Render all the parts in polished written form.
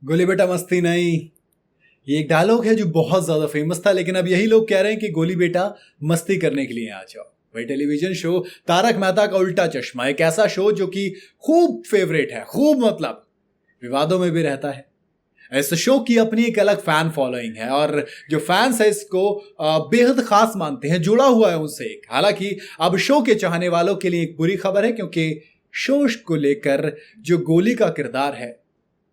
गोली बेटा मस्ती नहीं। ये एक डायलॉग है जो बहुत ज्यादा फेमस था, लेकिन अब यही लोग कह रहे हैं कि गोली बेटा मस्ती करने के लिए आ जाओ। वही टेलीविजन शो तारक मेहता का उल्टा चश्मा, एक ऐसा शो जो कि खूब फेवरेट है, खूब मतलब विवादों में भी रहता है। इस शो की अपनी एक अलग फैन फॉलोइंग है और जो फैंस है इसको बेहद खास मानते हैं, जुड़ा हुआ है उनसे एक। हालांकि अब शो के चाहने वालों के लिए एक बुरी खबर है, क्योंकि शो को लेकर जो गोली का किरदार है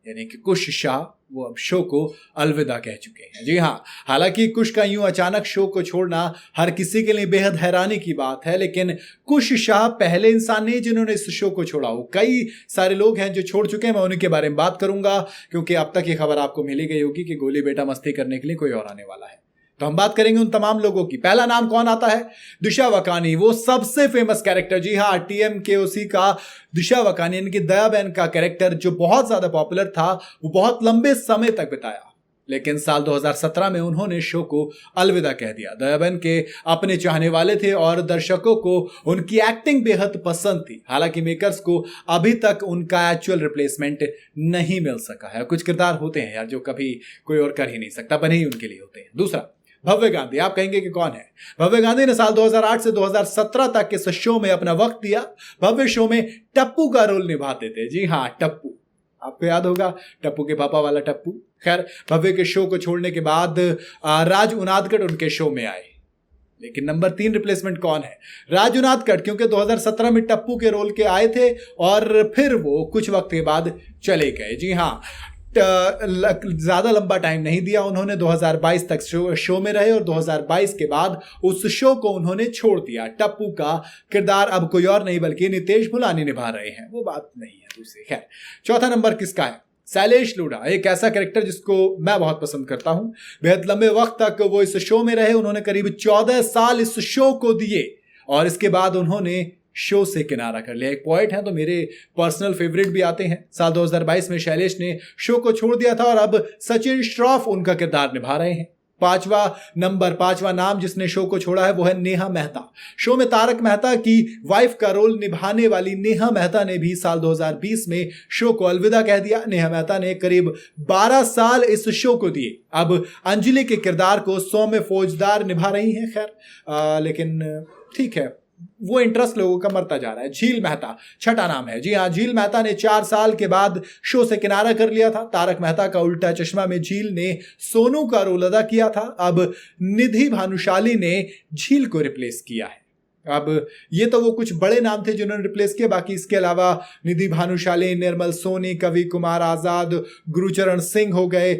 यानी कि कुश शाह, वो अब शो को अलविदा कह चुके हैं। जी हाँ, हालांकि कुश का यूं अचानक शो को छोड़ना हर किसी के लिए बेहद हैरानी की बात है, लेकिन कुश शाह पहले इंसान नहीं जिन्होंने इस शो को छोड़ा हो। कई सारे लोग हैं जो छोड़ चुके हैं, मैं उन्हीं के बारे में बात करूंगा, क्योंकि अब तक ये खबर आपको मिली गई होगी कि गोली बेटा मस्ती करने के लिए कोई और आने वाला है। तो हम बात करेंगे उन तमाम लोगों की। पहला नाम कौन आता है? दिशा वकानी, वो सबसे फेमस कैरेक्टर। जी हाँ, TMKOC का दिशा वकानी यानी कि दया बहन का कैरेक्टर जो बहुत ज्यादा पॉपुलर था, वो बहुत लंबे समय तक बिताया, लेकिन साल 2017 में उन्होंने शो को अलविदा कह दिया। दया बहन के अपने चाहने वाले थे और दर्शकों को उनकी एक्टिंग बेहद पसंद थी। हालांकि मेकर्स को अभी तक उनका एक्चुअल रिप्लेसमेंट नहीं मिल सका है। कुछ किरदार होते हैं यार जो कभी कोई और कर ही नहीं सकता, बने ही उनके लिए होते हैं। दूसरा, भव्य गांधी। आप कहेंगे कि कौन है? भव्य गांधी ने साल 2008 से 2017 तक इस शो में अपना वक्त दिया। भव्य शो में टप्पू का रोल निभाते थे। जी हाँ, टप्पू, आपको याद होगा, टप्पू के पापा वाला टप्पू। खैर, भव्य के शो को छोड़ने के बाद राज उनादकट उनके शो में आए। लेकिन नंबर 3 रिप्लेसमेंट कौन है? राज उनादकट, क्योंकि 2017 में टप्पू के रोल के आए थे और फिर वो कुछ वक्त के बाद चले गए। जी हाँ, ज्यादा लंबा टाइम नहीं दिया उन्होंने, 2022 तक शो में रहे और 2022 के बाद उस शो को उन्होंने छोड़ दिया। टप्पू का किरदार अब कोई और नहीं बल्कि नितेश भुलानी निभा रहे हैं, वो बात नहीं है दूसरी। खैर, चौथा नंबर किसका है? शैलेश लूड़ा, एक ऐसा कैरेक्टर जिसको मैं बहुत पसंद करता हूं। बेहद लंबे वक्त तक वो इस शो में रहे, उन्होंने करीब 14 साल इस शो को दिए और इसके बाद उन्होंने शो से किनारा कर लिया। एक पॉइंट है तो मेरे पर्सनल फेवरेट भी आते हैं। साल 2022 में शैलेश ने शो को छोड़ दिया था और अब सचिन श्रॉफ उनका किरदार निभा रहे हैं। पांचवा नाम जिसने शो को छोड़ा है वो है नेहा मेहता। शो में तारक मेहता की वाइफ का रोल निभाने वाली नेहा मेहता ने भी साल 2020 में शो को अलविदा कह दिया। नेहा मेहता ने करीब 12 साल इस शो को दिए। अब अंजलि के किरदार को सौम्य फौजदार निभा रही हैं। खैर, लेकिन ठीक है, वो इंटरेस्ट लोगों का मरता जा रहा है। झील मेहता छठा नाम है। जी हाँ, झील मेहता ने 4 साल के बाद शो से किनारा कर लिया था। तारक मेहता का उल्टा चश्मा में झील ने सोनू का रोल अदा किया था। अब निधि भानुशाली ने झील को रिप्लेस किया है। अब ये तो वो कुछ बड़े नाम थे जिन्होंने रिप्लेस किया, बाकी इसके अलावा निधि भानुशाली, निर्मल सोनी, कवि कुमार आजाद, गुरुचरण सिंह हो गए।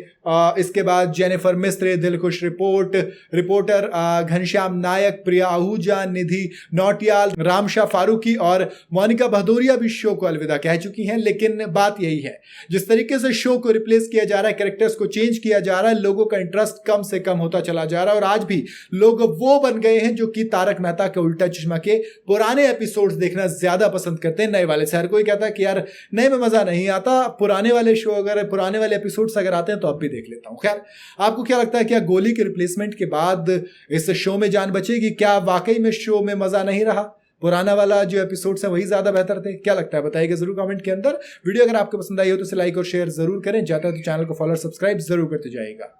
इसके बाद जेनिफर मिस्त्री, दिलखुश रिपोर्टर घनश्याम नायक, प्रिया आहूजा, निधि नौटियाल, रामशाह फारूकी और मोनिका भदौरिया भी शो को अलविदा कह चुकी हैं। लेकिन बात यही है, जिस तरीके से शो को रिप्लेस किया जा रहा है, कैरेक्टर्स को चेंज किया जा रहा है, लोगों का इंटरेस्ट कम से कम होता चला जा रहा है और आज भी लोग वो बन गए हैं जो कि तारक मेहता के उल्टा चश्मा के पुराने एपिसोड्स देखना ज्यादा पसंद करते हैं नए वाले से। हर कोई कहता है कि यार नए में मजा नहीं आता, पुराने वाले शो अगर पुराने वाले एपिसोड्स अगर आते हैं तो अब भी देख लेता हूं। खैर, आपको क्या लगता है, क्या गोली के रिप्लेसमेंट के बाद इस शो में जान बचेगी? क्या वाकई में शो में मजा नहीं रहा? पुराना वाला जो एपिसोड्स है वही ज्यादा बेहतर थे? क्या लगता है बताइएगा जरूर कमेंट के अंदर। वीडियो अगर आपको पसंद आई हो तो इसे लाइक और शेयर जरूर करें। जाता है तो चैनल को फॉलो और सब्सक्राइब जरूर करते जाइएगा।